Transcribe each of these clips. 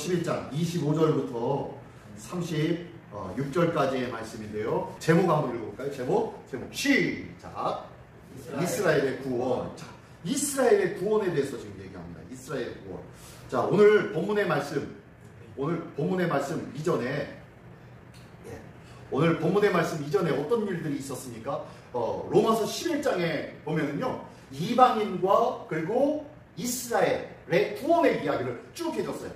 11장 25절부터 36절까지의 말씀인데요. 제목 한번 읽어볼까요? 제목 시작. 이스라엘의 구원. 자, 이스라엘의 구원에 대해서 지금 얘기합니다. 이스라엘의 구원. 자, 오늘 본문의 말씀 이전에 어떤 일들이 있었습니까? 로마서 11장에 보면은요, 이방인과 그리고 이스라엘의 구원의 이야기를 쭉 해줬어요.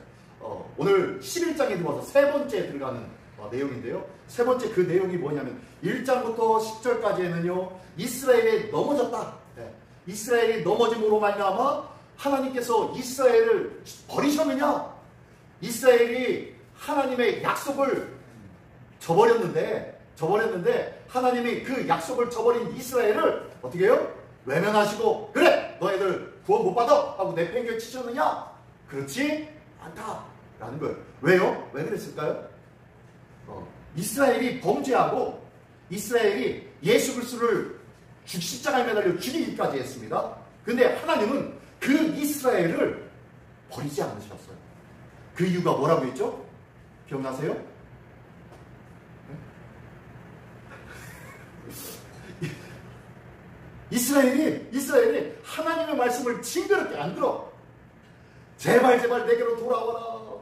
오늘 11장에 들어와서 세 번째 들어가는 내용인데요. 세 번째 그 내용이 뭐냐면 1장부터 10절까지에는요, 이스라엘이 넘어졌다. 이스라엘이 넘어짐으로 말미암아 하나님께서 이스라엘을 버리셨느냐? 이스라엘이 하나님의 약속을 저버렸는데 하나님이 그 약속을 저버린 이스라엘을 어떻게 해요? 외면하시고, 그래 너희들 구원 못 받아 하고 내팽개치셨느냐? 그렇지 않다라는 거예요. 왜요? 왜 그랬을까요? 이스라엘이 범죄하고 이스라엘이 예수 그리스도를 십자가에 매달려 죽이기까지 했습니다. 근데 하나님은 그 이스라엘을 버리지 않으셨어요. 그 이유가 뭐라고 했죠? 기억나세요? 이스라엘이 하나님의 말씀을 징그럽게 안 들어. 제발 내게로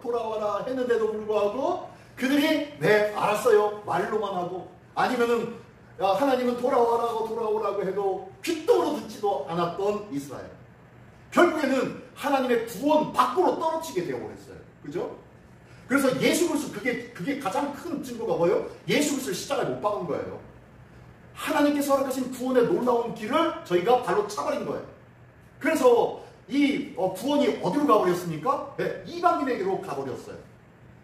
돌아와라 했는데도 불구하고 그들이 네 알았어요 말로만 하고, 아니면은 하나님은 돌아오라고 해도 귓등으로 듣지도 않았던 이스라엘. 결국에는 하나님의 구원 밖으로 떨어지게 되어버렸어요. 그죠? 그래서 예수 그리스도, 그게 가장 큰 증거가 뭐예요? 예수 그리스도를 십자가에 못 박은 거예요. 하나님께서 허락하신 구원의 놀라운 길을 저희가 발로 차버린 거예요. 그래서 이 구원이 어디로 가버렸습니까? 네, 이방인에게로 가버렸어요.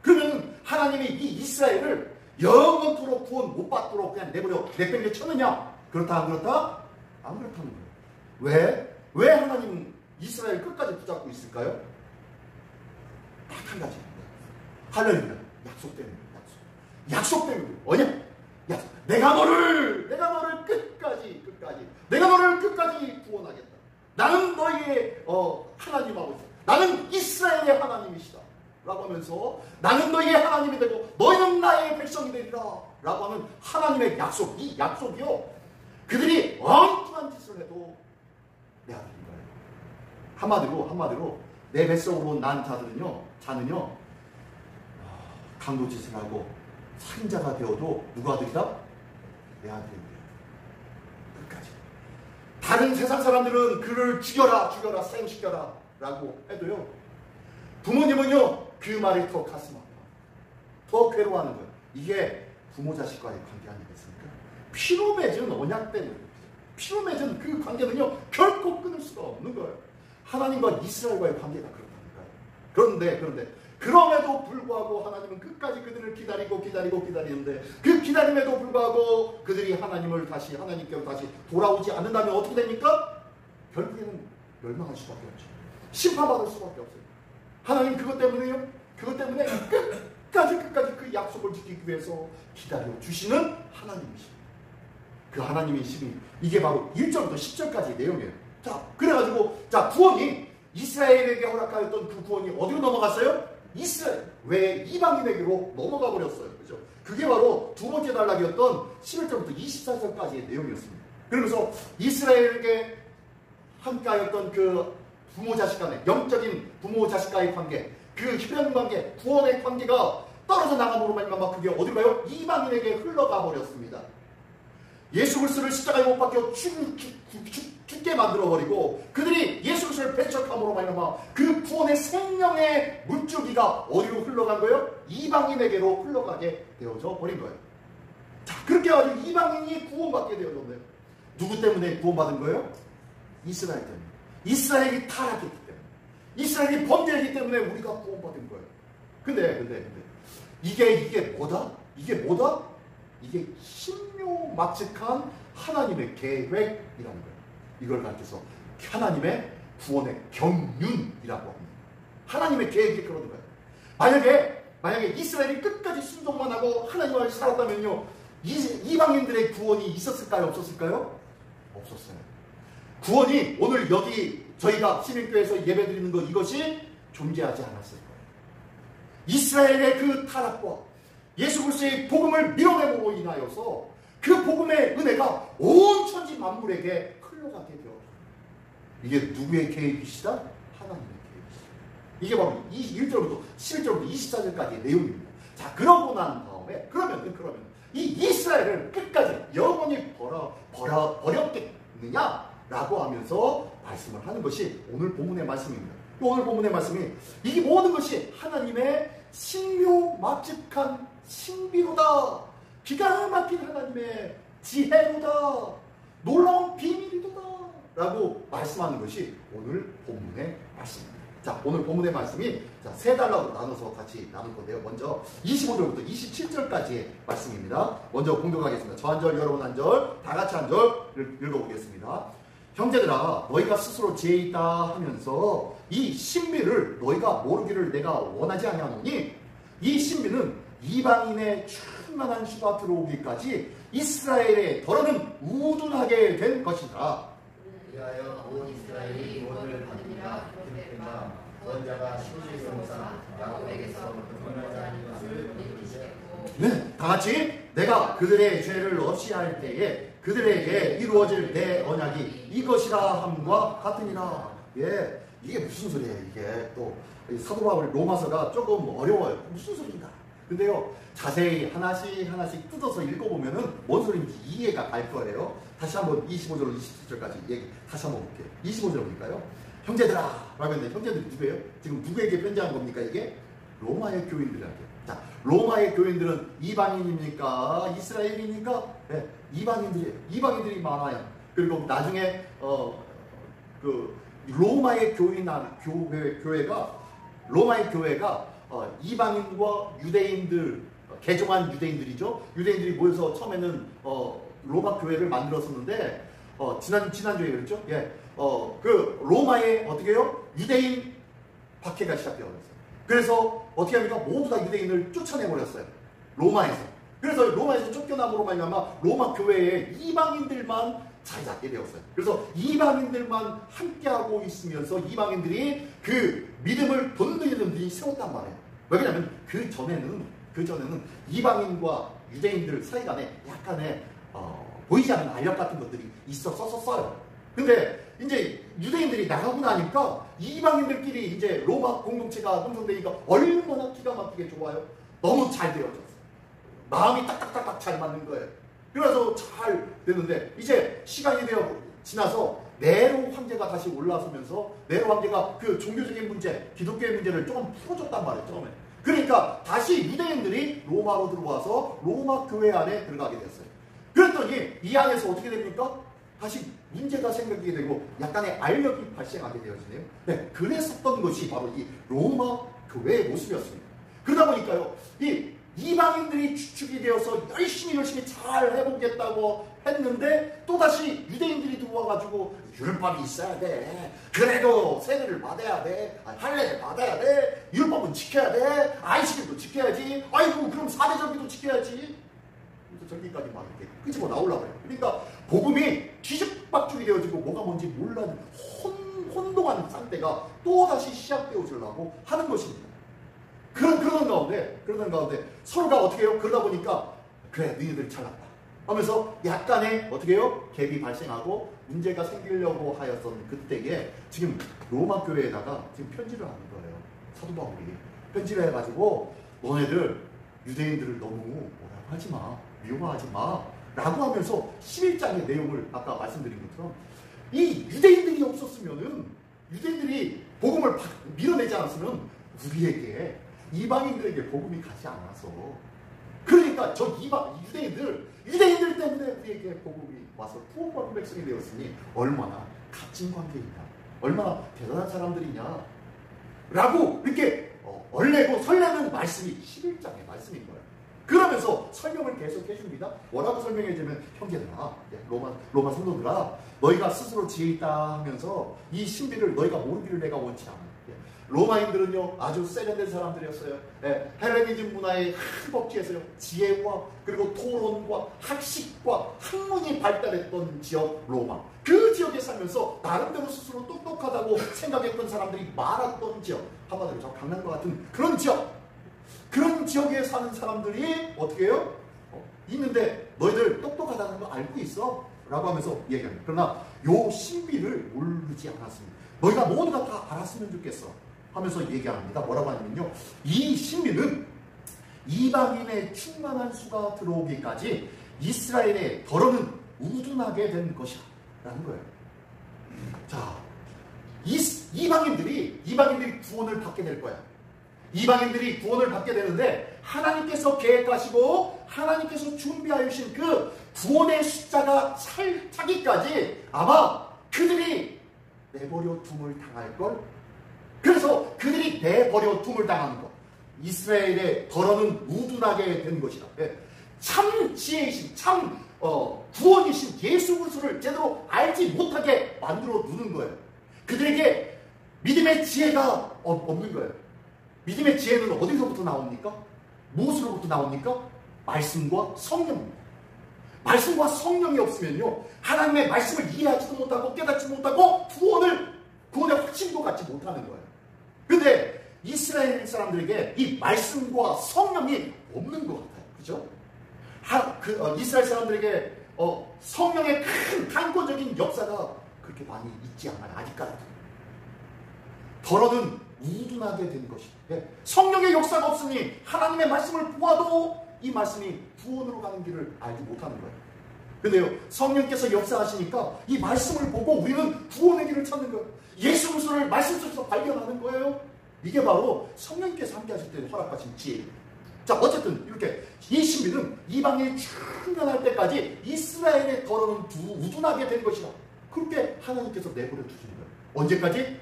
그러면 하나님이 이 이스라엘을 영원토록 구원 못 받도록 그냥 내팽개 쳤느냐? 그렇다 안 그렇다? 안 그렇다는 거예요. 왜 하나님은 이스라엘 끝까지 붙잡고 있을까요? 딱 한 가지. 할렐루야. 약속 때문에. 약속 때문에. 언약. 약속. 내가 너를 끝까지 구원하겠다. 나는 너희의 하나님하고 있다. 나는 이스라엘의 하나님이시다. 라고 하면서 나는 너희의 하나님이 되고 너희는 나의 백성이 되리라. 라고 하는 하나님의 약속. 이 약속이요, 그들이 엉뚱한 짓을 해도 내 아들인 거예요. 한마디로 내 뱃속으로 온 난 자는요 강도짓을 하고 살인자가 되어도 누구 아들이다? 내 아들입니다. 끝까지. 다른 세상 사람들은 그를 죽여라 생시켜라 라고 해도요, 부모님은요 그 말이 더 가슴 아파, 더 괴로워하는 거예요. 이게 부모 자식과의 관계 아니겠습니까? 피로 맺은 언약 때문에. 피로 맺은 그 관계는요 결코 끊을 수가 없는 거예요. 하나님과 이스라엘과의 관계가 그렇다니까요. 그런데 그럼에도 불구하고 하나님은 끝까지 그들을 기다리는데, 그 기다림에도 불구하고 그들이 하나님께로 다시 돌아오지 않는다면 어떻게 됩니까? 결국에는 멸망할 수밖에 없죠. 심판받을 수밖에 없어요. 하나님 그것 때문에 끝까지 그 약속을 지키기 위해서 기다려 주시는 하나님이십니다. 그 하나님이심이 이게 바로 1절부터 10절까지의 내용이에요. 자, 그래가지고 구원이 이스라엘에게 허락하였던 그 구원이 어디로 넘어갔어요? 이스라엘 외 이방인에게로 넘어가 버렸어요. 그죠? 그게 바로 두 번째 단락이었던 11절부터 24절까지의 내용이었습니다. 그러면서 이스라엘에게 함께하였던 그 부모 자식 간의 영적인 부모 자식과의 관계, 그 혈연 관계, 구원의 관계가 떨어져 나감으로 말미암아 그게 어디로 가요? 이방인에게 흘러가 버렸습니다. 예수 그리스도를 십자가에 못 박혀 죽게 만들어버리고 그들이 예수 그리스도를 배척함으로 말미암아 그 구원의 생명의 물줄기가 어디로 흘러간 거예요? 이방인에게로 흘러가게 되어져 버린 거예요. 자, 그렇게 해가지고 이방인이 구원받게 되어졌네요. 누구 때문에 구원받은 거예요? 이스라엘 때문에. 이스라엘이 타락했기 때문에, 이스라엘이 범죄했기 때문에 우리가 구원받은 거예요. 근데 이게 뭐다? 이게 신묘막측한 하나님의 계획이라는 거예요. 이걸 가르쳐서 하나님의 구원의 경륜이라고 합니다. 하나님의 계획이 그러는 거예요. 만약에 이스라엘이 끝까지 순종만 하고 하나님을 살았다면요, 이방인들의 구원이 있었을까요? 없었을까요? 없었어요. 구원이 오늘 여기 저희가 시민교회에서 예배드리는 것, 이것이 존재하지 않았을 거예요. 이스라엘의 그 타락과 예수 그리스도의 복음을 밀어내므로 인하여서 그 복음의 은혜가 온 천지 만물에게 흘러가게 되었다. 이게 누구의 계획이시다? 하나님의 계획이시다. 이게 바로 1절부터 11절부터 24절까지의 내용입니다. 자, 그러고 난 다음에 그러면 이 이스라엘을 끝까지 영원히 버렸겠느냐라고 하면서 말씀을 하는 것이 오늘 본문의 말씀입니다. 오늘 본문의 말씀이 이 모든 것이 하나님의 신묘막측한 신비로다, 기가 막힌 하나님의 지혜로다, 놀라운 비밀이로다 라고 말씀하는 것이 오늘 본문의 말씀입니다. 자, 오늘 본문의 말씀이 세 달로 나눠서 같이 나눌 건데요. 먼저 25절부터 27절까지의 말씀입니다. 먼저 공독하겠습니다. 저 한 절, 여러분 한 절, 다 같이 한 절 읽어보겠습니다. 형제들아, 너희가 스스로 지혜 있다 하면서 이 신비를 너희가 모르기를 내가 원하지 아니하노니, 이 신비는 이방인의 충만한 수가 들어오기까지 이스라엘의 덜어는 우둔하게 된 것이다. 위하여 온 이스라엘이 구원을 받으리라. 그때가 구원자가 신실용사 야곱에게서 구원하지 않은 것을 일으키시겠고. 네, 다 같이 내가 그들의 죄를 없이 할 때에 그들에게 이루어질 내 언약이 이것이라 함과 같으니라. 예, 이게 무슨 소리예요? 이게 또 사도 바울 로마서가 조금 어려워요. 무슨 소리인가? 근데요, 자세히 하나씩 뜯어서 읽어보면은 뭔 소리인지 이해가 갈 거예요. 다시 한번 25절로 27절까지 얘기 다시 한번 볼게요. 25절 보니까요, 형제들아 라고 했는데 형제들이 누구예요? 지금 누구에게 편지한 겁니까? 이게 로마의 교인들한테. 자, 로마의 교인들은 이방인입니까? 이스라엘입니까? 네, 이방인들이에요. 이방인들이 많아요. 그리고 나중에 그 로마의 교회가 로마의 교회가 이방인과 유대인들, 개종한 유대인들이죠. 유대인들이 모여서 처음에는 로마 교회를 만들었었는데 지난주에 그랬죠. 예, 그 로마에 어떻게 해요? 유대인 박해가 시작되었어요. 그래서 어떻게 합니까? 모두 다 유대인을 쫓아내버렸어요. 로마에서. 그래서 로마에서 쫓겨남으로 말미암아 로마 교회에 이방인들만 자리 잡게 되었어요. 그래서 이방인들만 함께하고 있으면서 이방인들이 그 믿음을 든든히 세웠단 말이에요. 왜냐하면 그 전에는 이방인과 유대인들 사이 간에 약간의 보이지 않는 알력 같은 것들이 있었어요. 근데 이제 유대인들이 나가고 나니까 이방인들끼리 이제 로마 공동체가 형성되니까 얼마나 기가 막히게 좋아요. 너무 잘 되어졌어요. 마음이 딱딱딱딱 잘 맞는 거예요. 그래서 잘 되는데 이제 시간이 지나서 네로 황제가 다시 올라서면서 네로 황제가 그 종교적인 문제, 기독교의 문제를 조금 풀어줬단 말이에요. 처음에. 그러니까 다시 유대인들이 로마로 들어와서 로마 교회 안에 들어가게 됐어요. 그랬더니 이 안에서 어떻게 됩니까? 다시 문제가 생기게 되고 약간의 알력이 발생하게 되어지네요. 네, 그랬었던 것이 바로 이 로마 교회의 모습이었습니다. 그러다 보니까요, 이 이방인들이 주축이 되어서 열심히 잘 해보겠다고 했는데 또다시 유대인들이 들어와가지고 율법이 있어야 돼. 그래도 세례를 받아야 돼. 할례를 받아야 돼. 율법은 지켜야 돼. 안식일도 지켜야지. 아이고 그럼 사대절기도 지켜야지. 저기까지 막 이렇게 끄집어 나오려고 해요. 그러니까 복음이 뒤죽박죽이 되어지고 뭐가 뭔지 몰라는 혼동하는 상태가 또다시 시작되어지려고 하는 것입니다. 그러는 가운데 서로가 어떻게 해요? 그러다 보니까 그래 너희들 잘났다 하면서 약간의 어떻게 해요? 갭이 발생하고 문제가 생기려고 하였던 그때에 지금 로마 교회에다가 지금 편지를 하는 거예요. 사도 바울이 편지를 해가지고 너네들 유대인들을 너무 뭐라고 하지 마, 미워하지 마 라고 하면서 11장의 내용을 아까 말씀드린 것처럼 이 유대인들이 없었으면은, 유대인들이 복음을 밀어내지 않았으면 우리에게 이방인들에게 복음이 가지 않아서, 그러니까 저 유대인들 때문에 우리에게 복음이 와서 구원받은 백성이 되었으니 얼마나 값진 관계이냐, 얼마나 대단한 사람들이냐 라고 이렇게 얼레고 설레는 말씀이 11장의 말씀인 거예요. 그러면서 설명을 계속 해줍니다. 뭐라고 설명해주면, 형제들아, 로마 성도들아, 너희가 스스로 지혜 있다 하면서 이 신비를 너희가 모르기를 내가 원치 않아. 로마인들은요 아주 세련된 사람들이었어요. 헬레니즘 문화에 흡업지에서요 지혜와 그리고 토론과 학식과 학문이 발달했던 지역 로마, 그 지역에 살면서 나름대로 스스로 똑똑하다고 생각했던 사람들이 많았던 지역, 한마디로 저 강남과 같은 그런 지역. 그런 지역에 사는 사람들이 어떻게 해요? 있는데 너희들 똑똑하다는 거 알고 있어? 라고 하면서 얘기합니다. 그러나 요 신비를 모르지 않았습니다. 너희가 모두가 다 알았으면 좋겠어 하면서 얘기합니다. 뭐라고 하냐면요, 이 신비는 이방인의 충만한 수가 들어오기까지 이스라엘의 더러는 우둔하게 된 것이다 라는 거예요. 자, 이방인들이 구원을 받게 될 거야. 이방인들이 구원을 받게 되는데 하나님께서 계획하시고 하나님께서 준비하여 주신 그 구원의 숫자가 차기까지 아마 그들이 내버려 둠을 당할 걸. 그래서 그들이 내버려 둠을 당하는 것, 이스라엘의 더러는 우둔하게 된 것이다. 참 지혜이신, 참 구원이신 예수 그리스도를 제대로 알지 못하게 만들어 두는 거예요. 그들에게 믿음의 지혜가 없는 거예요. 믿음의 지혜는 어디서부터 나옵니까? 무엇으로부터 나옵니까? 말씀과 성령입니다. 말씀과 성령이 없으면요, 하나님의 말씀을 이해하지도 못하고 깨닫지 못하고 구원의 확신도 갖지 못하는 거예요. 근데 이스라엘 사람들에게 이 말씀과 성령이 없는 것 같아요. 그죠? 이스라엘 사람들에게 성령의 큰 강권적인 역사가 그렇게 많이 있지 않아요. 아직까지도. 더러는 우둔하게 된 것이다. 성령의 역사가 없으니 하나님의 말씀을 보아도 이 말씀이 구원으로 가는 길을 알지 못하는 거예요. 근데요, 성령께서 역사하시니까 이 말씀을 보고 우리는 구원의 길을 찾는 거예요. 예수 그리스도를 말씀 속에서 발견하는 거예요. 이게 바로 성령께서 함께 하실 때 허락하신 지혜예요. 자, 어쨌든 이렇게 이 신비는 이방인이 충만할 때까지 이스라엘의 더러는 우둔하게 된 것이다. 그렇게 하나님께서 내버려 두시는 거예요. 언제까지?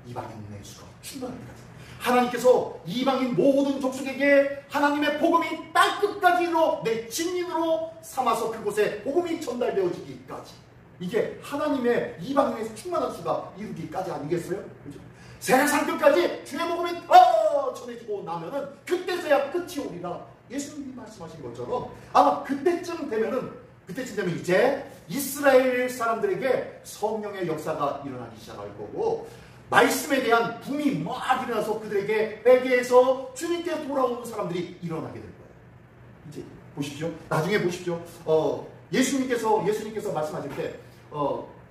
이방인의 수가 충만할 때까지. 하나님께서 이방인 모든 족속에게 하나님의 복음이 땅끝까지로 내 진리로 삼아서 그곳에 복음이 전달되어지기까지, 이게 하나님의 이방인의 충만한 수가 이루기까지 아니겠어요? 그렇죠? 세상 끝까지 주의 복음이 더 전해지고 나면은 그때서야 끝이 오리라. 예수님이 말씀하신 것처럼 아마 그때쯤 되면 이제 이스라엘 사람들에게 성령의 역사가 일어나기 시작할 거고, 말씀에 대한 붐이 막 일어나서 그들에게 회개해서 주님께 돌아오는 사람들이 일어나게 될 거예요. 이제 보십시오. 나중에 보십시오. 예수님께서 말씀하실 때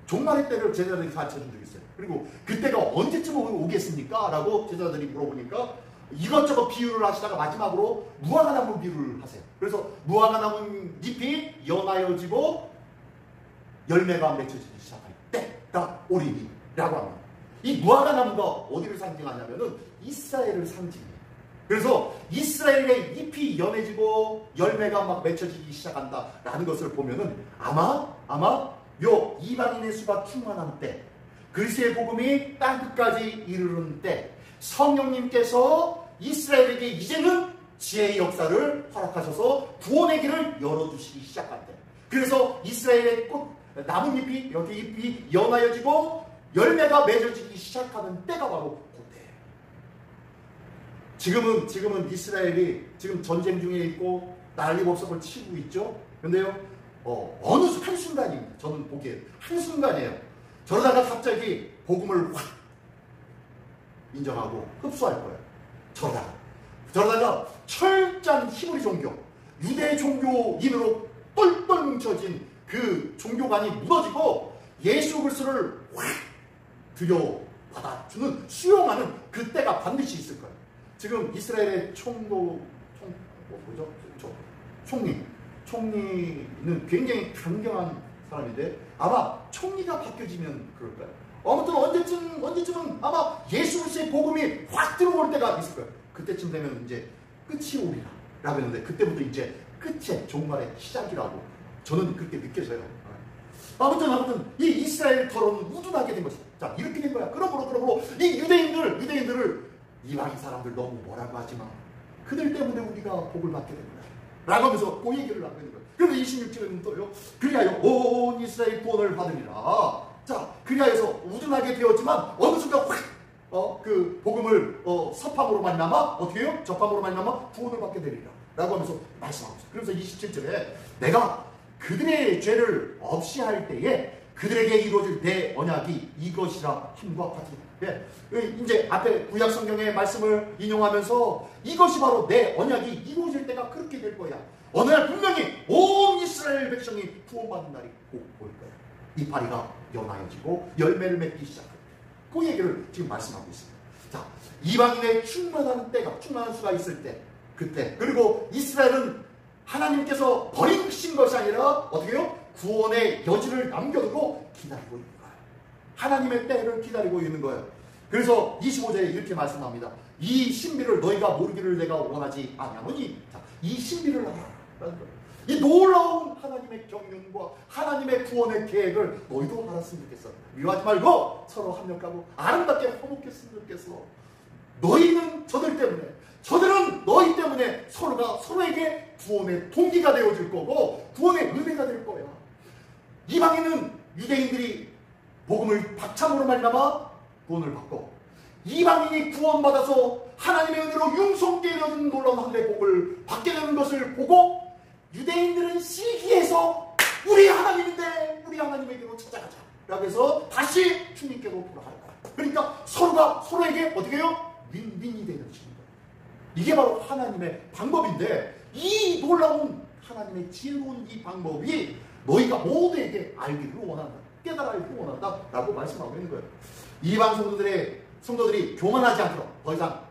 종말의 때를 제자들이 가르쳐준 적이 있어요. 그리고 그때가 언제쯤 오겠습니까? 라고 제자들이 물어보니까 이것저것 비유를 하시다가 마지막으로 무화과나무 비유를 하세요. 그래서 무화과나무 잎이 연하여지고 열매가 맺혀지기 시작할 때가 오리니라고 합니다. 이 무화과나무가 어디를 상징하냐면은 이스라엘을 상징해요. 그래서 이스라엘의 잎이 연해지고 열매가 막 맺혀지기 시작한다라는 것을 보면은 아마 요 이방인의 수가 충만한 때, 그리스도의 복음이 땅끝까지 이르는 때, 성령님께서 이스라엘에게 이제는 지혜의 역사를 허락하셔서 구원의 길을 열어주시기 시작할 때, 그래서 이스라엘의 나뭇잎이 여기 잎이 연하여지고 열매가 맺어지기 시작하는 때가 바로 그때예요. 지금은 이스라엘이 지금 전쟁 중에 있고 난리법석을 치고 있죠. 근데요, 어느 한순간입니다. 저는 보기에 한순간이에요. 저러다가 갑자기 복음을 확 인정하고 흡수할 거예요. 저러다가 철저한 히브리 종교, 유대 종교인으로 똘똘 뭉쳐진 그 종교관이 무너지고 예수 그리스도를 확 들여받아주는, 수용하는 그때가 반드시 있을 거예요. 지금 이스라엘의 총리는 굉장히 강경한 사람인데 아마 총리가 바뀌어지면 그럴 거예요. 아무튼 언제쯤은 아마 예수 그리스도의 복음이 확 들어올 때가 있을 거예요. 그때쯤 되면 이제 끝이 오리라 라고 했는데, 그때부터 이제 끝의 종말의 시작이라고 저는 그렇게 느껴져요. 아무튼 이 이스라엘 더러는 우둔하게 된 것이다. 자, 이렇게 된 거야. 그러므로 이 유대인들을 이방인 사람들 너무 뭐라고 하지만 그들 때문에 우리가 복을 받게 된 거야 라고 하면서 그 얘기를 하고 있는 거예요. 그래서 26절에는 또요, 그리하여 온 이스라엘 구원을 받으리라. 자, 그리하여서 우둔하게 되었지만 어느 순간 확 그 복음을 섭함으로 말미암아 어떻게 해요? 접함으로 말미암아 구원을 받게 되리라 라고 하면서 말씀하고 있어요. 그래서 27절에 내가 그들의 죄를 없이 할 때에 그들에게 이루어질 내 언약이 이것이라 함과 같으니. 예. 이제 앞에 구약 성경의 말씀을 인용하면서 이것이 바로 내 언약이 이루어질 때가 그렇게 될 거야. 어느 날 분명히 온 이스라엘 백성이 구원받는 날이 꼭 올 거야. 이파리가 연하여지고 열매를 맺기 시작할 때. 그 얘기를 지금 말씀하고 있습니다. 자, 이방인의 충만한 때가, 충만한 수가 있을 때, 그때. 그리고 이스라엘은 하나님께서 버리신 것이 아니라 어떻게 해요? 구원의 여지를 남겨두고 기다리고 있는 거예요. 하나님의 때를 기다리고 있는 거예요. 그래서 25절에 이렇게 말씀합니다. 이 신비를 너희가 모르기를 내가 원하지 아니하노니. 자, 이 신비를 알아라. 이 놀라운 하나님의 경륜과 하나님의 구원의 계획을 너희도 알았으면 좋겠어. 미워하지 말고 서로 협력하고 아름답게 화목했으면 좋겠어. 너희는 저들 때문에, 저들은 너희 때문에 서로가 서로에게 구원의 동기가 되어줄 거고 구원의 은혜가 될 거야. 이방인은 유대인들이 복음을 박참으로 말미암아 구원을 받고, 이방인이 구원받아서 하나님의 은혜로 융성케 되어진 놀라운 하늘의 복을 받게 되는 것을 보고 유대인들은 시기해서 우리 하나님인데 우리 하나님에게로 찾아가자 라고 해서 다시 주님께로 돌아갈 거야. 그러니까 서로가 서로에게 어떻게 해요? 윈윈이 되는 것입니다. 이게 바로 하나님의 방법인데, 이 놀라운 하나님의 지혜로운 이 방법이 너희가 모두에게 알기를 원한다, 깨달아야를 원한다 라고 말씀하고 있는 거예요. 이방 성도들이 교만하지 않도록, 더 이상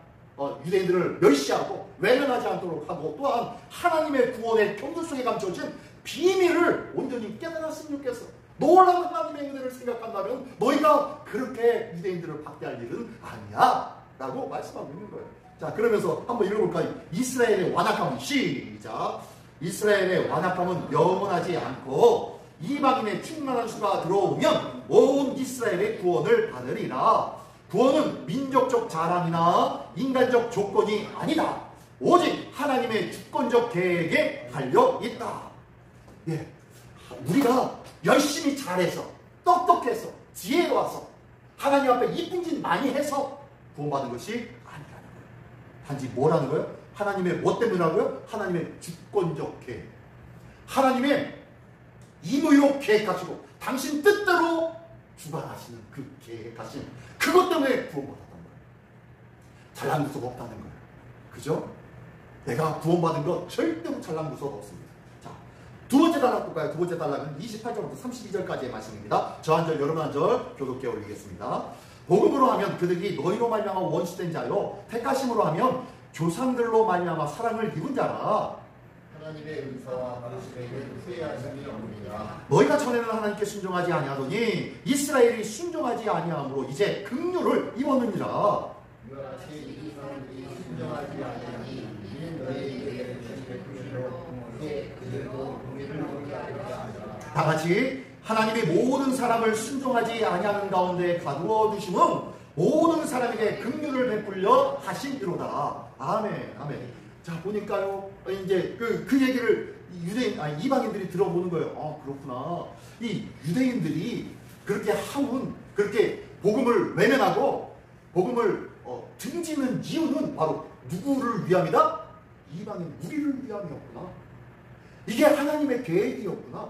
유대인들을 멸시하고 외면하지 않도록 하고, 또한 하나님의 구원의 경륜 속에 감춰진 비밀을 온전히 깨달았으면 좋겠어. 놀라운 하나님의 은혜를 생각한다면 너희가 그렇게 유대인들을 박대할 일은 아니야 라고 말씀하고 있는 거예요. 자, 그러면서 한번 읽어볼까요? 이스라엘의 완악함은, 시작. 이스라엘의 완악함은 영원하지 않고 이방인의 충만한 수가 들어오면 온 이스라엘의 구원을 받으리라. 구원은 민족적 자랑이나 인간적 조건이 아니다. 오직 하나님의 주권적 계획에 달려 있다. 예, 우리가 열심히 잘해서, 똑똑해서, 지혜로워서, 하나님 앞에 이쁜 짓 많이 해서 구원받은 것이 아니라는 거예요. 단지 뭐라는 거예요? 하나님의 뭐 때문이라고요? 하나님의 주권적 계획. 하나님의 임의로 계획하시고 당신 뜻대로 주관하시는 그 계획하신 그것 때문에 구원받았단 거예요. 잘난 구석 없다는 거예요. 그죠? 내가 구원받은 거 절대로 잘난 구석 없습니다. 자, 두 번째 단락 볼까요? 두 번째 단락은 28절부터 32절까지의 말씀입니다. 저 한 절, 여러분 한 절 교독해 올리겠습니다. 복음으로 하면 그들이 너희로 말미암아 원수된 자요, 택하심으로 하면 조상들로 말미암아 사랑을 입은 자라. 하나님의 은사와 부르심에는 후회하심이 없느니라. 너희가 전에는 하나님께 순종하지 아니하더니 이스라엘이 순종하지 아니함으로 이제 긍휼을 입었느니라. 이와 같이 이 사람들이 순종하지 아니하니 이는 너희에게 주신 베푸심으로 이제 그들도 공의를 얻게 하리라 하니라. 다 같이 하나님이 모든 사람을 순종하지 아니하는 가운데 가두어 두심은 모든 사람에게 긍휼을 베풀려 하시리로다. 아멘, 아멘. 자, 보니까요, 이제 그 얘기를 이방인들이 들어보는 거예요. 아, 그렇구나. 이 유대인들이 그렇게 하면, 그렇게 복음을 외면하고 복음을 등지는 이유는 바로 누구를 위함이다? 이방인, 우리를 위함이었구나. 이게 하나님의 계획이었구나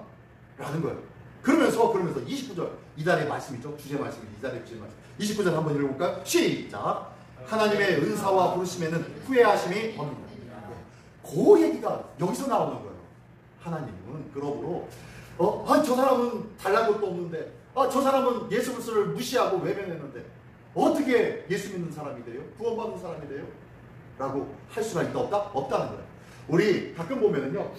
라는 거예요. 그러면서 29절, 이달의 말씀이죠. 주제 말씀이죠. 이달의 주제 말씀. 29절 한번 읽어볼까요? 시작. 하나님의 은사와 부르심에는 후회하심이 없느니라. 그 얘기가 여기서 나오는 거예요. 하나님은 그러므로 저 사람은 달란 것도 없는데, 저 사람은 예수 그리스도를 무시하고 외면했는데 어떻게 예수 믿는 사람이 돼요? 구원받는 사람이 돼요? 라고 할 수가 있다 없다? 없다는 거예요. 우리 가끔 보면은요,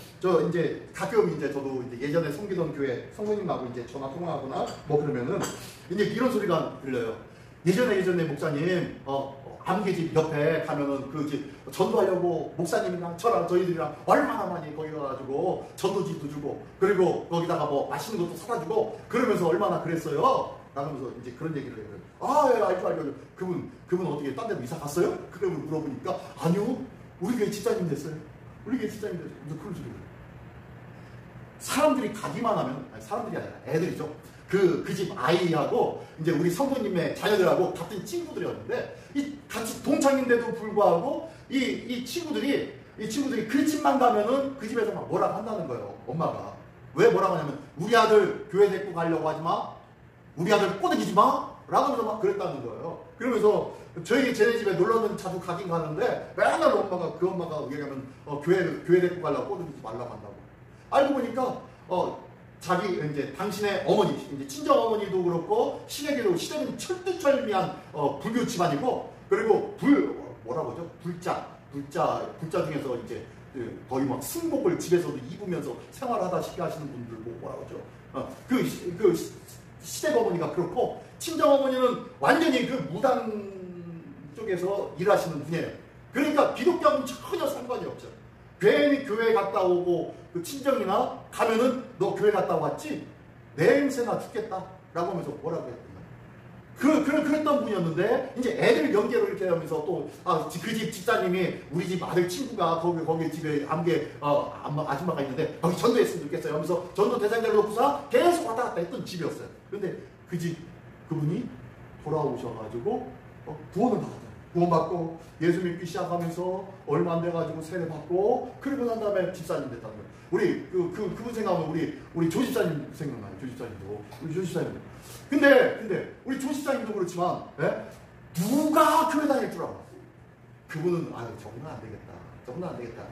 가끔 저도 예전에 섬기던 교회 성도님하고 전화 통화하거나 뭐 그러면은 이런 소리가 들려요. 예전에 목사님 암계집 옆에 가면은 그 집 전도하려고 목사님이랑 저희들이랑 얼마나 많이 거기 가가지고 전도지도 주고, 그리고 거기다가 뭐 맛있는 것도 사다 주고 그러면서 얼마나 그랬어요. 나가면서 그런 얘기를 해요. 예, 알죠. 그분 어떻게 딴 데로 이사 갔어요? 그러면 물어보니까 아니요, 우리 교회 집사님 됐어요. 우리 교회 집사님 됐어요. 그런 소리를. 사람들이 가기만 하면, 사람들이 아니라 애들이죠. 그 집 아이하고 우리 성도님의 자녀들하고 같은 친구들이었는데, 같이 동창인데도 불구하고 이 친구들이 그 집만 가면은 그 집에서 막 뭐라고 한다는 거예요. 엄마가. 왜 뭐라고 하냐면 우리 아들 교회 데리고 가려고 하지 마. 우리 아들 꼬드기지 마. 라고 하면서 막 그랬다는 거예요. 그러면서 저희 쟤네 집에 놀러는 자주 가긴 가는데 맨날 그 엄마가 얘기하면 교회 데리고 가려고 꼬드기지 말라고 한다고. 알고 보니까 자기 이제 당신의 어머니, 이제 친정 어머니도 그렇고 시댁은 철두철미한 불교 집안이고, 그리고 뭐라고 하죠? 불자 중에서 이제 거의 막 승복을 집에서도 입으면서 생활하다시피 하시는 분들 뭐라고 하죠? 그 시댁 어머니가 그렇고, 친정 어머니는 완전히 그 무당 쪽에서 일하시는 분이에요. 그러니까 기독교하고는 전혀 상관이 없죠. 괜히 교회 갔다 오고 그 친정이나 가면은 너 교회 갔다 왔지? 냄새나 죽겠다 라고 하면서 뭐라고 했더니 그랬던 분이었는데, 이제 애들 연계로 이렇게 하면서 또 그 집 집사님이 우리 집 아들 친구가 거기 집에 암계 아줌마가 있는데 거기 전도했으면 좋겠어요 하면서 전도 대상자를 놓고서 계속 왔다 갔다 했던 집이었어요. 근데 그분이 돌아오셔가지고 구원을 받았어요. 구원받고 예수 믿기 시작하면서 얼마 안 돼가지고 세례 받고, 그리고 난 다음에 집사님 됐다는 거예요. 우리 그분 생각하면 우리 조 집사님 생각나요. 우리 조 집사님. 근데 우리 조 집사님도 그렇지만 누가 교회 다닐 줄 알아? 그분은 저분은 안 되겠다.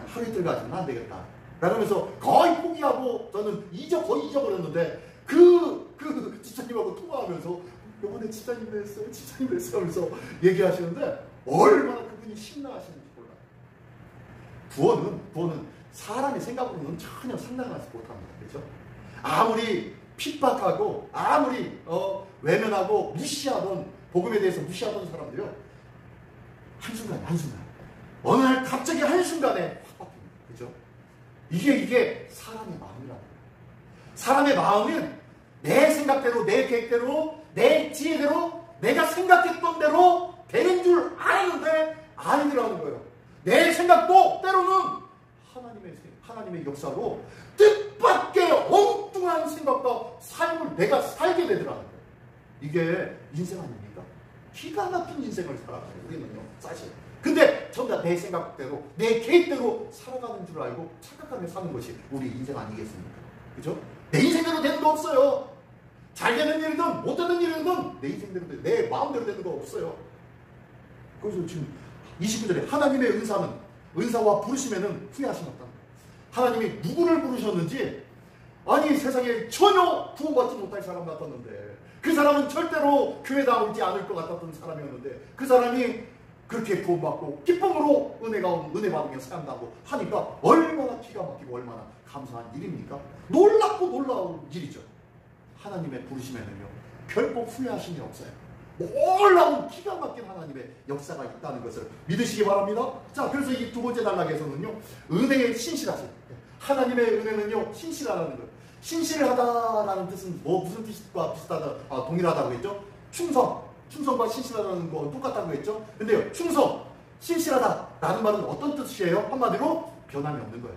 하루 이틀 가지고는 안 되겠다. 라면서 거의 포기하고 저는 거의 잊어버렸는데 그 집사님하고 통화하면서 요번에 집사님 됐어요 하면서 얘기하시는데 얼마나 그분이 신나하시는지 몰라요. 구원은 사람의 생각으로는 전혀 상상하지 못합니다. 그렇죠? 아무리 핍박하고 아무리 외면하고 복음에 대해서 무시하던 사람들이요, 한순간 어느 날 갑자기 한순간에 확 바뀝니다. 그렇죠? 이게 사람의 마음이라는 거예요. 사람의 마음은 내 생각대로, 내 계획대로, 내 지혜대로, 내가 생각했던 대로 되는 줄 아는데 아니더라는 거예요. 내 생각도 때로는 하나님의 역사로 뜻밖의 엉뚱한 생각과 삶을 내가 살게 되더라는 거예요. 이게 인생 아닙니까? 기가 막힌 인생을 살아가요, 우리는요, 사실. 근데 전부 다 내 생각대로, 내 계획대로 살아가는 줄 알고 착각하며 사는 것이 우리 인생 아니겠습니까? 그죠? 내 인생대로 되는 거 없어요. 잘 되는 일이든 못 되는 일이든 내 인생대로 내 마음대로 되는 거 없어요. 그래서 지금 29절에 하나님의 은사와 부르심에는 후회하심 없다. 하나님이 누구를 부르셨는지, 아니 세상에 전혀 구원받지 못할 사람 같았는데, 그 사람은 절대로 교회 나오지 않을 것 같았던 사람이었는데, 그 사람이 그렇게 구원받고 기쁨으로 은혜 받으며 사랑하고 하니까 얼마나 기가 막히고 얼마나 감사한 일입니까? 놀랍고 놀라운 일이죠. 하나님의 부르심에는요, 결코 후회하심이 없어요. 놀라운 기가 막힌 하나님의 역사가 있다는 것을 믿으시기 바랍니다. 자, 그래서 이 두 번째 단락에서는요, 은혜의 신실하심. 하나님의 은혜는요, 신실하다는 거예요. 신실하다라는 뜻은 무슨 뜻과 동일하다고 했죠? 충성과 신실하다는 건 똑같다고 했죠? 근데요, 신실하다라는 말은 어떤 뜻이에요? 한마디로 변함이 없는 거예요.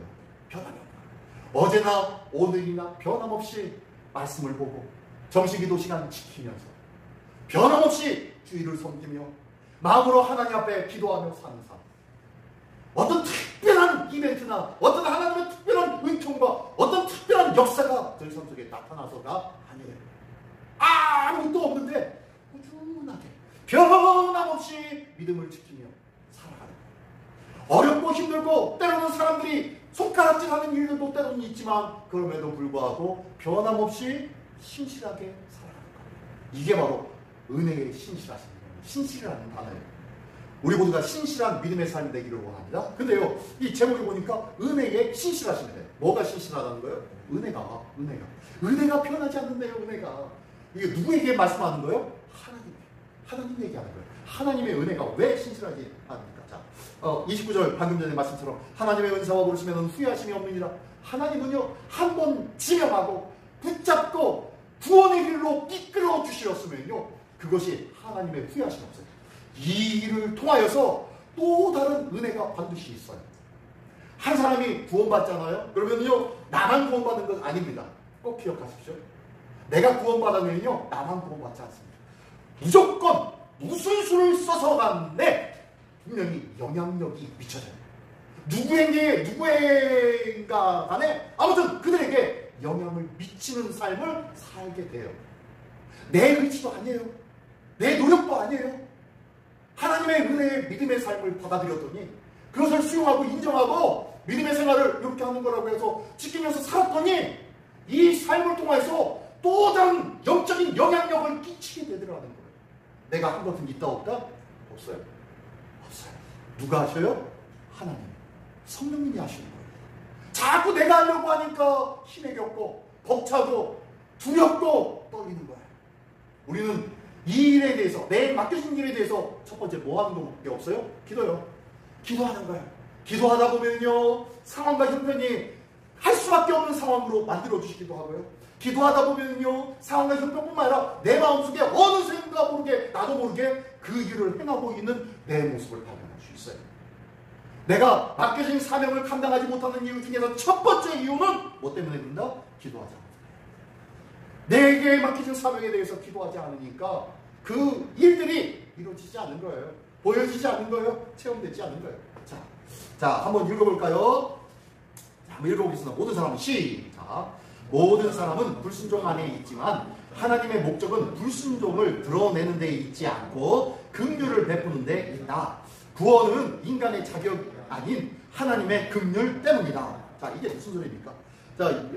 변함이 없는 거예요. 어제나 오늘이나 변함없이 말씀을 보고 정식기도 시간 지키면서 변함없이 주의를 섬기며 마음으로 하나님 앞에 기도하며 사는 삶. 어떤 특별한 이벤트나 어떤 하나님의 특별한 은총과 어떤 특별한 역사가 저희 삶 속에 나타나서가 아니에요. 아무것도 없는데 꾸준하게 변함없이 믿음을 지키며 살아가는 거예요. 어렵고 힘들고 때로는 사람들이 손가락질하는 일들도 때로는 있지만 그럼에도 불구하고 변함없이 신실하게 살아가는 거예요. 이게 바로 은혜의 신실하십니다. 신실이라는 단어예요. 우리 모두가 신실한 믿음의 삶이 되기를 원합니다. 근데요, 이 제목에 보니까 은혜의 신실하심이래. 뭐가 신실하다는 거예요? 은혜가 변하지 않는데요. 은혜가 이게 누구에게 말씀하는 거예요? 하나님 얘기하는 거예요. 하나님의 은혜가 왜 신실하지 않습니까? 자, 29절 방금 전에 말씀처럼 하나님의 은사와 부르시면 후회하심이 없느니라. 하나님은요, 한 번 지명하고 붙잡고 구원의 길로 이끌어 주시었으면요, 그것이 하나님의 후회하심이 없어요. 이 일을 통하여서 또 다른 은혜가 반드시 있어요. 한 사람이 구원받잖아요. 그러면요, 나만 구원받는 건 아닙니다. 꼭 기억하십시오. 내가 구원받으면요, 나만 구원받지 않습니다. 무조건 무슨 수를 써서 간데 분명히 영향력이 미쳐져요. 누구인가 간에 아무튼 그들에게 영향을 미치는 삶을 살게 돼요. 내 의지도 아니에요. 내 노력도 아니에요. 하나님의 은혜의 믿음의 삶을 받아들였더니 그것을 수용하고 인정하고 믿음의 생활을 이렇게 하는 거라고 해서 지키면서 살았더니 이 삶을 통해서 또 다른 영적인 영향력을 끼치게 되더라는 거예요. 내가 한 것은 있다 없다? 없어요. 없어요. 누가 하셔요? 하나님. 성령님이 하시는 거예요. 자꾸 내가 하려고 하니까 힘에 겪고 벅차고 두렵고 떨리는 거예요. 우리는 이 일에 대해서, 내 맡겨진 일에 대해서 첫 번째 뭐 하는 게 없어요? 기도요. 기도하는 거예요. 기도하다 보면요, 상황과 형편이 할 수밖에 없는 상황으로 만들어주시기도 하고요. 기도하다 보면요, 상황과 형편뿐만 아니라 내 마음속에 어느샌가 모르게, 나도 모르게 그 일을 행하고 있는 내 모습을 발견할 수 있어요. 내가 맡겨진 사명을 감당하지 못하는 이유 중에서 첫 번째 이유는 뭐 때문에 그런다? 기도하지 않아요. 내게 맡겨진 사명에 대해서 기도하지 않으니까 그 일들이 이루어지지 않는 거예요. 보여지지 않는 거예요. 체험되지 않는 거예요. 자, 한번 읽어볼까요? 자, 한번 읽어보겠습니다. 모든 사람은 시작. 모든 사람은 불순종 안에 있지만 하나님의 목적은 불순종을 드러내는 데 있지 않고 긍휼을 베푸는 데 있다. 구원은 인간의 자격 아닌 하나님의 긍휼 때문이다. 자, 이게 무슨 소리입니까? 자,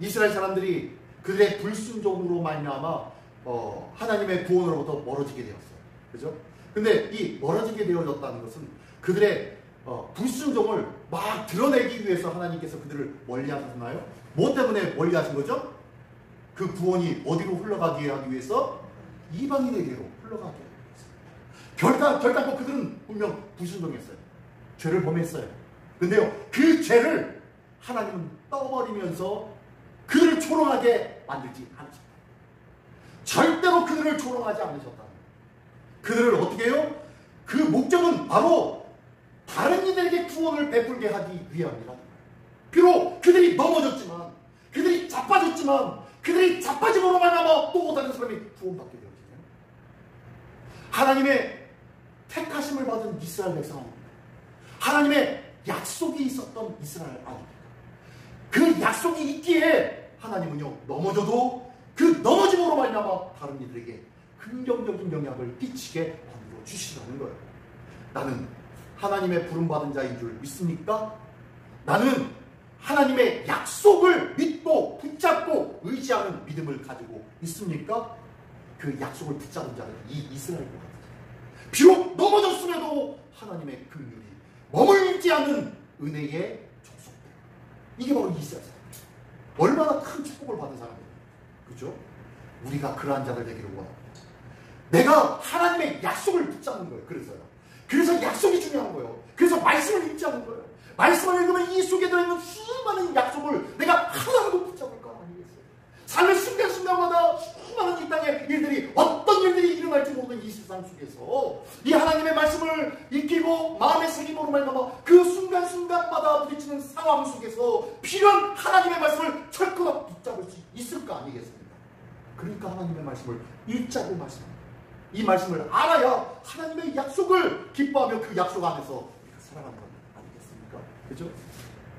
이스라엘 사람들이 그들의 불순종으로 말미암아 하나님의 구원으로부터 멀어지게 되었어요. 그죠? 근데 이 멀어지게 되어졌다는 것은 그들의 불순종을 막 드러내기 위해서 하나님께서 그들을 멀리하셨나요? 뭐 때문에 멀리하신 거죠? 그 구원이 어디로 흘러가게 하기 위해서? 이방인에게로 흘러가게 하기 위해서. 결단코 그들은 분명 불순종했어요. 죄를 범했어요. 근데요, 그 죄를 하나님은 떠버리면서 그들을 초롱하게 만들지 않으셨다. 절대로 그들을 초롱하지 않으셨다. 그들을 어떻게 해요? 그 목적은 바로 다른 이들에게 구원을 베풀게 하기 위함이다. 비록 그들이 넘어졌지만, 그들이 자빠졌지만, 그들이 자빠짐으로 말미암아 또 다른 사람이 구원받게 되어지네요. 하나님의 택하심을 받은 이스라엘 백성입니다. 하나님의 약속이 있었던 이스라엘 아닙니다. 그 약속이 있기에 하나님은요, 넘어져도 그 넘어짐으로 말미암아 다른 이들에게 긍정적인 영향을 끼치게 만들어 주시라는 거예요. 나는 하나님의 부름받은 자인 줄 믿습니까? 나는 하나님의 약속을 믿고 붙잡고 의지하는 믿음을 가지고 있습니까? 그 약속을 붙잡은 자는 이 이스라엘과 같아요. 비록 넘어졌음에도 하나님의 긍휼이 머물지 않는 은혜의 족속들. 이게 바로 이스라엘 사람이에요. 얼마나 큰 축복을 받은 사람이에요. 그렇죠? 우리가 그러한 자들 되기를 원합니다. 내가 하나님의 약속을 붙잡는 거예요. 그래서 약속이 중요한 거예요. 그래서 말씀을 읽지 않는 거예요. 말씀을 읽으면 이 속에 들어있는 수많은 약속을 내가 하나라도 붙잡을 거 아니겠어요? 삶의 순간순간마다 수많은 이 땅의 일들이, 어떤 일들이 일어날지 모르는 이 세상 속에서 이 하나님의 말씀을 익히고 마음의 새김으로 말미암아 그 순간순간마다 부딪히는 상황 속에서 필요한 하나님의 말씀을 철저히 붙잡을 수 있을 거 아니겠습니까? 그러니까 하나님의 말씀을 읽자고 말씀합니다. 이 말씀을 알아야 하나님의 약속을 기뻐하며 그 약속 안에서 우리가 살아가는 것 아니겠습니까? 그렇죠?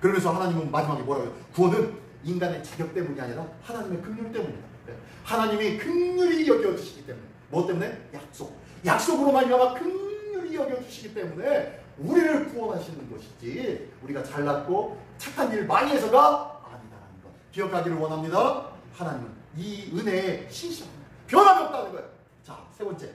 그러면서 하나님은 마지막에 뭐라고 해요? 구원은 인간의 자격 때문이 아니라 하나님의 긍휼 때문이다. 네. 하나님이 긍휼히 여겨주시기 때문에. 뭐 때문에? 약속으로 말미암아 긍휼히 여겨주시기 때문에 우리를 구원하시는 것이지 우리가 잘났고 착한 일 많이 해서가 아니다라는 것 기억하기를 원합니다. 하나님은 이 은혜에 신실합니다. 변함이 없다는 거예요. 자, 세 번째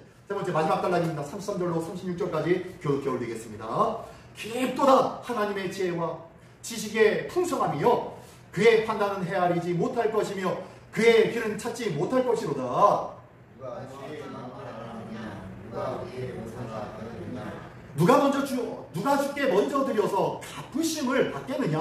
마지막 단락입니다. 33절로 36절까지 교독해 올리겠습니다. 깊도다 하나님의 지혜와 지식의 풍성함이요 그의 판단은 헤아리지 못할 것이며 그의 길은 찾지 못할 것이로다. 누가 주께 먼저 드려서 갚으심을 받겠느냐?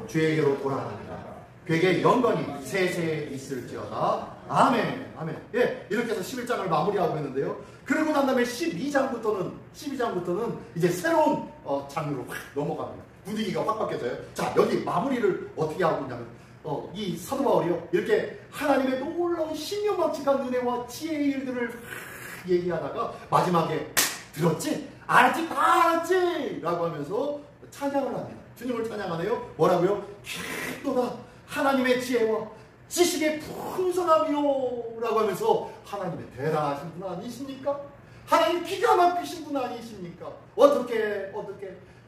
주에게로 돌아가니라. 그에게 영광이 세세에 있을지어다. 아멘. 아멘. 예, 이렇게 해서 11장을 마무리하고 있는데요. 그러고 난 다음에 12장부터는 이제 새로운 장르로 확 넘어갑니다. 분위기가 확 바뀌어져요. 자, 여기 마무리를 어떻게 하고 있냐면 이 사도 바울이요, 이렇게 하나님의 놀라운 신명망측한 은혜와 지혜의 일들을 확 얘기하다가 마지막에 들었지? 알지? 다 알았지? 라고 하면서 찬양을 합니다. 주님을 찬양하네요. 뭐라고요? 기도다 하나님의 지혜와 지식의 풍성함이요 라고 하면서 하나님의 대단하신 분 아니십니까? 하나님 기가 막히신 분 아니십니까? 어떻게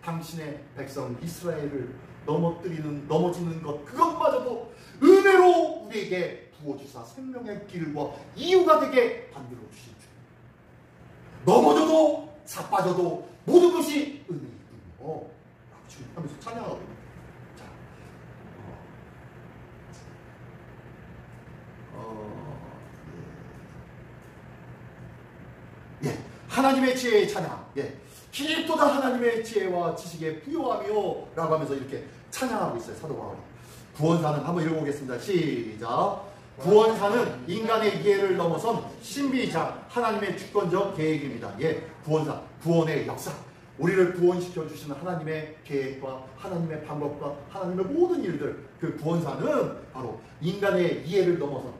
당신의 백성 이스라엘을 넘어지는 것 그것마저도 은혜로 우리에게 부어주사 생명의 길과 이유가 되게 만들어 주신 주. 넘어져도 자빠져도 모든 것이 은혜이군요 라고 지금 하면서 찬양하고 있습니다. 자, 예, 하나님의 지혜의 찬양. 예, 깊도다 하나님의 지혜와 지식의 부요하며 라고 하면서 이렇게 찬양하고 있어요. 사도 바울이. 구원사는 한번 읽어보겠습니다. 시작. 구원사는 인간의 이해를 넘어선 신비이자 하나님의 주권적 계획입니다. 예, 구원사, 구원의 역사. 우리를 구원시켜 주시는 하나님의 계획과 하나님의 방법과 하나님의 모든 일들, 그 구원사는 바로 인간의 이해를 넘어선,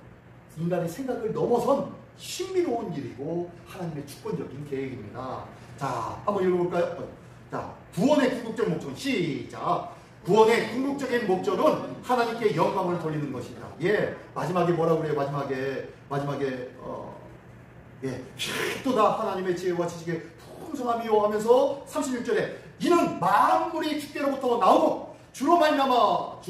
인간의 생각을 넘어선 신비로운 일이고 하나님의 주권적인 계획입니다. 자, 한번 읽어볼까요? 자, 구원의 궁극적 목적은 시작. 구원의 궁극적인 목적은 하나님께 영광을 돌리는 것이다. 예, 마지막에 뭐라고 그래요? 마지막에 예, 또다 하나님의 지혜와 지식의 풍성함이요 하면서 36절에 이는 만물이 주께로부터 나오고 주로 말미암고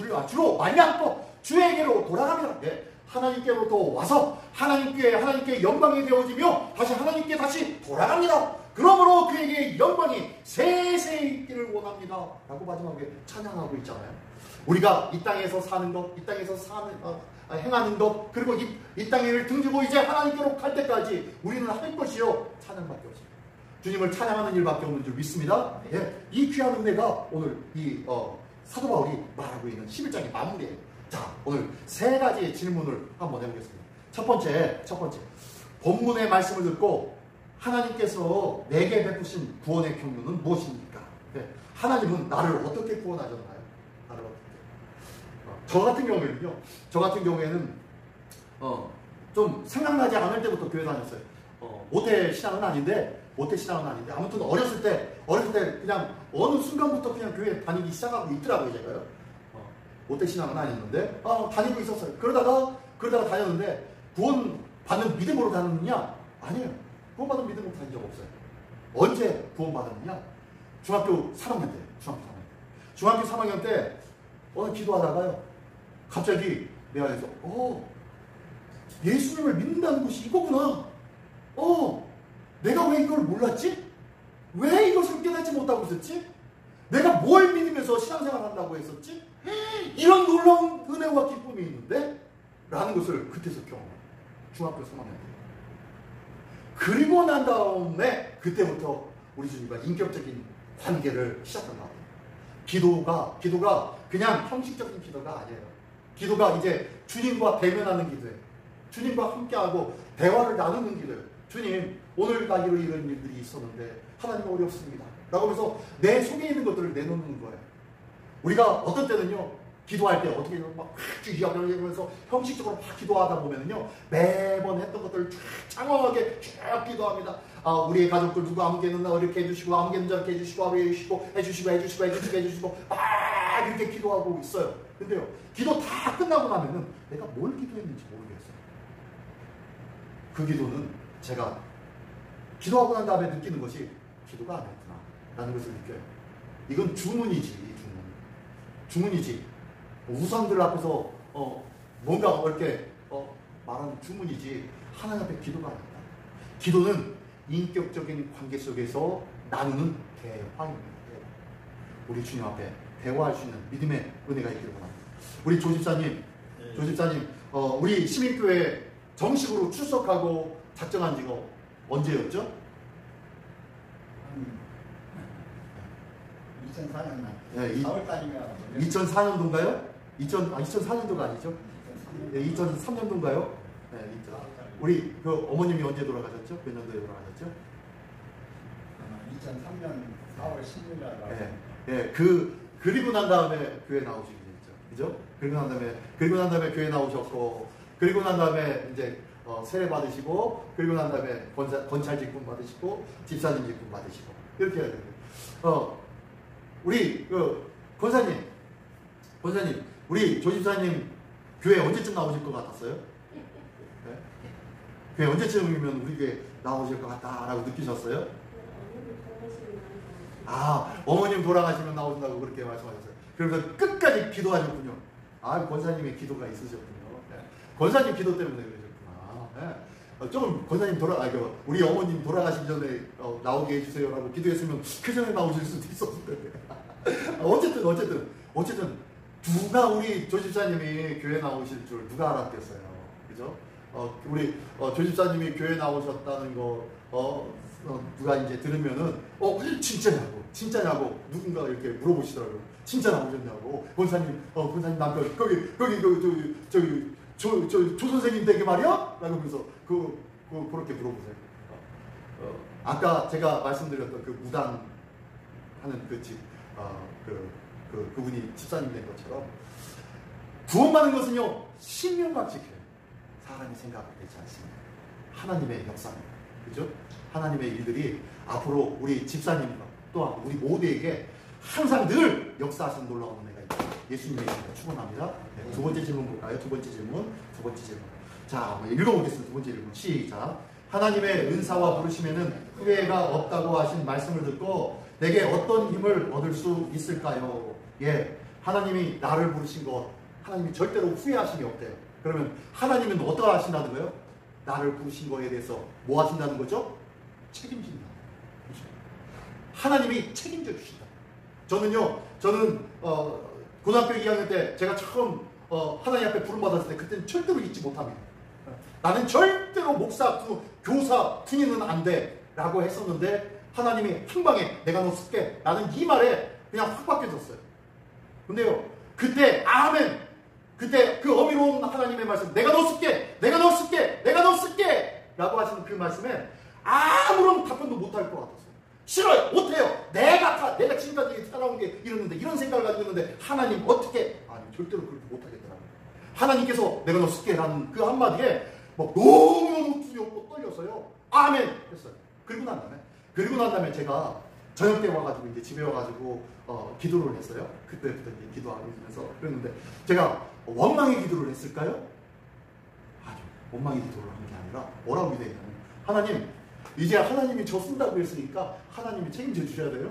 주에게로 돌아갑니다. 예, 하나님께로부터 와서 하나님께 영광이 되어지며 다시 하나님께 다시 돌아갑니다. 그러므로 그에게 영광이 세세히 있기를 원합니다 라고 마지막에 찬양하고 있잖아요. 우리가 이 땅에서 사는 것, 이 땅에서 행하는 것, 그리고 이 땅을 등지고 이제 하나님께로 갈 때까지 우리는 할 것이요 찬양밖에 없습니다. 주님을 찬양하는 일밖에 없는 줄 믿습니다. 예, 이 귀한 은혜가 오늘 이 사도 바울이 말하고 있는 11장의 마무리예요. 자, 오늘 세 가지의 질문을 한번 해보겠습니다. 첫 번째 본문의 말씀을 듣고 하나님께서 내게 베푸신 구원의 경륜은 무엇입니까? 네, 하나님은 나를 어떻게 구원하셨나요? 나를 어떻게? 저 같은 경우에는 좀 생각나지 않을 때부터 교회 다녔어요. 모태 신앙은 아닌데 아무튼 어렸을 때 그냥 어느 순간부터 그냥 교회 다니기 시작하고 있더라고요. 제가요. 모태 신앙은 아니었는데 다니고 있었어요. 그러다가 다녔는데 구원 받는 믿음으로 다녔느냐? 아니에요. 구원받은 믿음으로 다닌 적 없어요. 언제 구원받았느냐? 중학교 3학년 때. 중학교 3학년 때 어느 기도하다가요. 갑자기 내 안에서 예수님을 믿는다는 것이 이거구나. 내가 왜 이걸 몰랐지? 왜 이것을 깨닫지 못하고 있었지? 내가 뭘 믿으면서 신앙생활 한다고 했었지? 이런 놀라운 은혜와 기쁨이 있는데? 라는 것을 그때서 경험해요. 중학교 3학년 때. 그리고 난 다음에 그때부터 우리 주님과 인격적인 관계를 시작한 것 같아요. 기도가 그냥 형식적인 기도가 아니에요. 기도가 이제 주님과 대면하는 기도예요. 주님과 함께하고 대화를 나누는 기도예요. 주님, 오늘 가기로 이런 일들이 있었는데 하나님 어렵습니다 라고 하면서 내 속에 있는 것들을 내놓는 거예요. 우리가 어떤 때는요, 기도할 때 어떻게 막 기도하면서 형식적으로 막 기도하다 보면은요, 매번 했던 것들을 쫙 장황하게 쭉 기도합니다. 우리의 가족들 누구 아무개는 이렇게 해주시고 아무개는 저렇게 해주시고 해주시고 막 이렇게 기도하고 있어요. 근데요, 기도 다 끝나고 나면은 내가 뭘 기도했는지 모르겠어요. 그 기도는 제가 기도하고 난 다음에 느끼는 것이 기도가 아니었구나 라는 것을 느껴요. 이건 주문이지. 우상들 앞에서 뭔가 이렇게 말하는 주문이지 하나님 앞에 기도가 아니다. 기도는 인격적인 관계 속에서 나누는 대화입니다. 우리 주님 앞에 대화할 수 있는 믿음의 은혜가 있기를 원합니다. 우리 조집사님, 우리 시민교회 정식으로 출석하고 작정한 지가 언제였죠? 2004년 네, 4월달인가 2004년도인가요? 2004년도가 아니죠? 2003년도인가요? 네, 우리 그 어머님이 언제 돌아가셨죠? 몇 년도에 돌아가셨죠? 2003년 4월 10일 날. 네, 그리고 난 다음에 교회 나오시게 됐죠. 그죠? 그리고 난 다음에 교회 나오셨고, 그리고 난 다음에 이제 세례 받으시고, 그리고 난 다음에 권찰 직분 받으시고, 집사님 직분 받으시고, 이렇게 해야 돼요. 우리 권사님, 우리 조집사님 교회 언제쯤 나오실 것 같았어요? 네? 교회 언제쯤이면 우리 교회 나오실 것 같다라고 느끼셨어요? 어머님 돌아가시면 나오신다고 그렇게 말씀하셨어요. 그러면서 끝까지 기도하셨군요. 권사님의 기도가 있으셨군요. 네. 권사님 기도 때문에 그러셨구나. 네. 조금 권사님 우리 어머님 돌아가시기 전에 나오게 해주세요라고 기도했으면 그 전에 나오실 수도 있었는데. 어쨌든 누가 우리 조집사님이 교회 나오실 줄 누가 알았겠어요. 그죠? 우리 조집사님이 교회 나오셨다는 거 누가 이제 들으면은 진짜냐고 누군가 이렇게 물어보시더라고요. 진짜 나오셨냐고. 권사님 남편 거기 조 선생님 댁에 말이야? 라고 하면서 그렇게 물어보세요. 아까 제가 말씀드렸던 그 무당 하는 그 집 그분이 집사님 된 것처럼 구원받는 것은요 신명같이 그래요. 사람이 생각되지 않습니다. 하나님의 역사입니다. 그죠? 하나님의 일들이 앞으로 우리 집사님과 또한 우리 모두에게 항상 늘 역사하시는 놀라운 은혜가 있다. 예수님의 이름으로 축원합니다. 네, 두 번째 질문 볼까요? 두 번째 질문. 자, 읽어보겠습니다. 두 번째 질문. 시작. 하나님의 은사와 부르심에는 후회가 없다고 하신 말씀을 듣고 내게 어떤 힘을 얻을 수 있을까요? 예, 하나님이 나를 부르신 것 하나님이 절대로 후회하심이 없대요. 그러면 하나님은 어떻게 하신다는 거예요? 나를 부르신 거에 대해서 뭐 하신다는 거죠? 책임진다. 그렇죠? 하나님이 책임져 주신다. 저는 고등학교 2학년 때 제가 처음 하나님 앞에 부름받았을 때 그때는 절대로 잊지 못합니다. 나는 절대로 목사, 교사, 투니는 안 돼 라고 했었는데 하나님이 한 방에 내가 너 쓸게 라는 이 말에 그냥 확 바뀌어졌어요. 근데요 그때 그때 그 어미로운 하나님의 말씀 내가 너 쓸게 라고 하시는 그 말씀에 아무런 답변도 못할 것 같았어요. 싫어요. 못해요. 내가 지금까지 살아온 게 이러는데 이런 생각을 가지고 있는데 하나님 어떻게 절대로 그렇게 못하겠더라고요. 하나님께서 내가 너 쓸게 라는 그 한마디에 막 너무너무 두렵고 떨려서요 아멘 했어요. 그리고 난 다음에 제가 저녁 때 와가지고 이제 집에 와가지고 기도를 했어요. 그때부터 이제 기도하고 있으면서 그랬는데 제가 원망의 기도를 했을까요? 아니요. 원망의 기도를 한 게 아니라 뭐라고 기도했냐면 하나님 이제 하나님이 저 쓴다고 했으니까 하나님이 책임져 주셔야 돼요.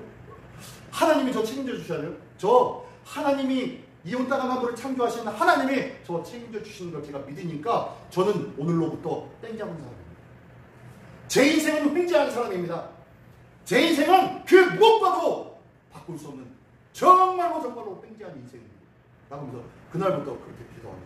하나님이 저 책임져 주셔야 돼요. 저 하나님이 이 온 땅 만물을 창조하시는 하나님이 저 책임져 주시는 걸 제가 믿으니까 저는 오늘로부터 땡 잡은 사람입니다. 제 인생은 횡재한 사람입니다. 제 인생은 그 무엇과도 바꿀 수 없는 정말로 횡재한 인생입니다. 라고 하면서 그날부터 그렇게 기도하기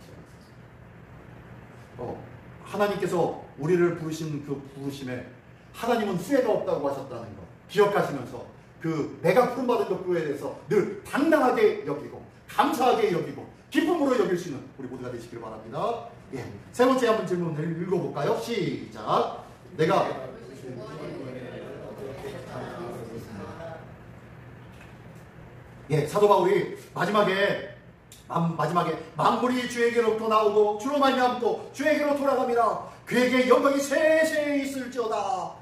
시작했어요. 하나님께서 우리를 부르신 그 부르심에 하나님은 후회가 없다고 하셨다는 것 기억하시면서 그 내가 부름받은 것에 대해서 늘 당당하게 여기고 감사하게 여기고 기쁨으로 여길 수 있는 우리 모두가 되시기를 바랍니다. 예, 세 번째 한번 질문을 읽어볼까요? 시작. 내가 사도 바울이 마지막에 만물이 주에게로부터 나오고 주로 말미암고 주에게로 돌아갑니다. 그에게 영광이 세세히 있을지어다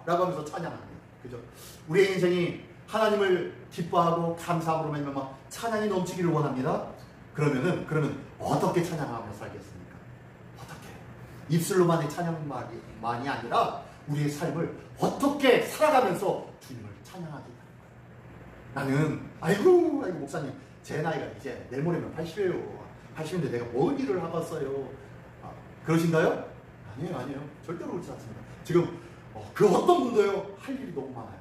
라고 하면서 찬양합니다. 그죠? 우리의 인생이 하나님을 기뻐하고 감사함으로 말미암아 찬양이 넘치기를 원합니다. 그러면 어떻게 찬양하며 살겠습니까? 어떻게? 입술로만의 찬양만이 아니라 우리의 삶을 어떻게 살아가면서 주님을 찬양하게 되는 거예요. 나는 아이고 목사님 제 나이가 이제 내일 모레면 80이에요. 80인데 내가 뭔 일을 하겠어요? 그러신가요? 아니에요. 절대로 그렇지 않습니다. 지금 그 어떤 분도요 할 일이 너무 많아요.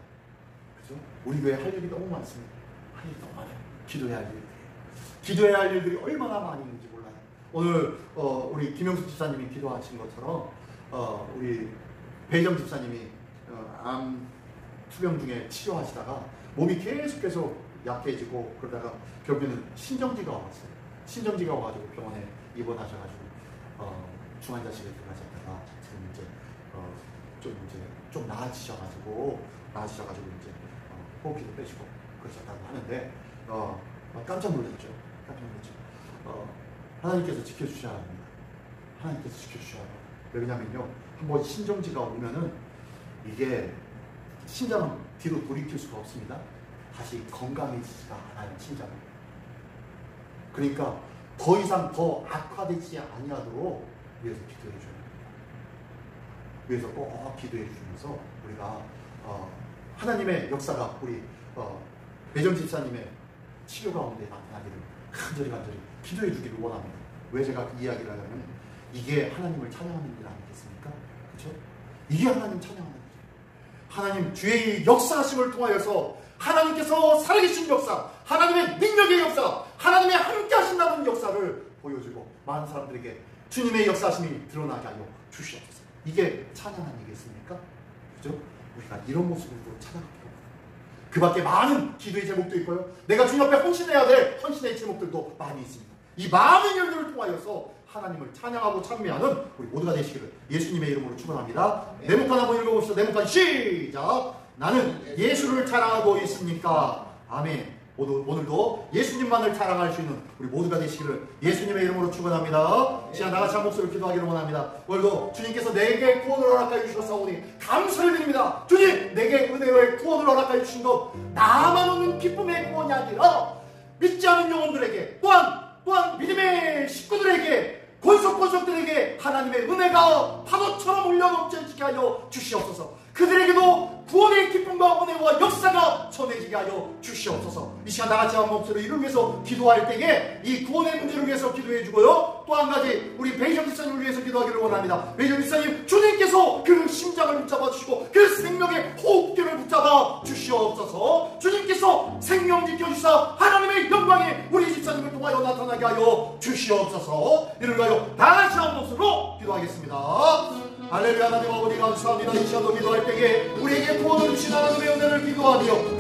그죠? 우리 교회 할 일이 너무 많습니다. 할 일이 너무 많아요. 기도해야 할 일들이 얼마나 많이 있는지 몰라요. 오늘 우리 김영숙 집사님이 기도하신 것처럼 우리 배정 집사님이 암 투병 중에 치료하시다가 몸이 계속해서 약해지고 그러다가 결국에는 신정지가 왔어요. 신정지가 와가지고 병원에 입원하셔가지고 중환자실에 들어가셨다가 지금 이제 좀 나아지셔가지고 이제 호흡기도 빼시고 그러셨다고 하는데 깜짝 놀랐죠. 하나님께서 지켜주셔야 합니다. 하나님께서 지켜주셔야 합니다. 왜냐면요, 한번 신정지가 오면은 이게 심장은 뒤로 돌이킬 수가 없습니다. 다시 건강해지지가 않아요. 심장은 그러니까 더 이상 더 악화되지 아니하도록 위해서 기도해 줘야 됩니다. 위해서 꼭 기도해 주면서 우리가 하나님의 역사가 우리 배정 집사님의 치료 가운데 나타나기를 간절히 기도해 주기를 원합니다. 왜 제가 그 이야기를 하냐면 이게 하나님을 찬양하는 일 아니겠습니까? 그렇죠? 이게 하나님 찬양하는 일이에요. 하나님 주의 역사하심을 통하여서 하나님께서 살아계신 역사, 하나님의 능력의 역사, 하나님의 함께 하신다는 역사를 보여주고 많은 사람들에게 주님의 역사하심이 드러나게 하여 주시옵소서. 이게 찬양하니겠습니까? 그죠? 우리가 이런 모습으로 찬양합니다. 그 밖에 많은 기도의 제목도 있고요. 내가 주님 앞에 헌신해야 될 헌신의 제목들도 많이 있습니다. 이 많은 일들을 통하여서 하나님을 찬양하고 찬미하는 우리 모두가 되시기를 예수님의 이름으로 축원합니다. 네모칸 한번 읽어봅시다. 네모칸 시작. 나는 예수를 찬양하고 있습니까? 아멘. 오늘도 예수님만을 찬양할 수 있는 우리 모두가 되시기를 예수님의 이름으로 축원합니다. 시간 다같이 한 목소리로 기도하기를 원합니다. 오늘도 주님께서 내게 구원을 허락하여 주셨사오니 감사를 드립니다. 주님, 내게 은혜의 구원을 허락하여 주신 것 나만 얻는 기쁨의 구원이 아니라 믿지 않은 영혼들에게 또한 믿음의 식구들에게 권속들에게 하나님의 은혜가 파도처럼 흘러넘치게 하여 주시옵소서. 그들에게도 구원의 기쁨과 은혜와 역사가 전해지게 하여 주시옵소서. 이 시간 다같이 한 목소리로 이를 위해서 기도할 때에 이 구원의 문제를 위해서 기도해 주고요. 또 한 가지 우리 베이션 기사님을 위해서 기도하기를 원합니다. 베이션 기사님, 주님께서 그 심장을 붙잡아 주시고 그 생명의 호흡기를 붙잡아 주시옵소서. 주님께서 생명 지켜주사 하나님의 영광이 우리 집사님을 통하여 나타나게 하여 주시옵소서. 이를 위하여 다같이 한 목소리로 기도하겠습니다. 할렐루야. 하나님 아버지 감사합니다. 이 시간도 기도할 때에 우리에게 구원을 주신 하나님의 은혜를 기도하며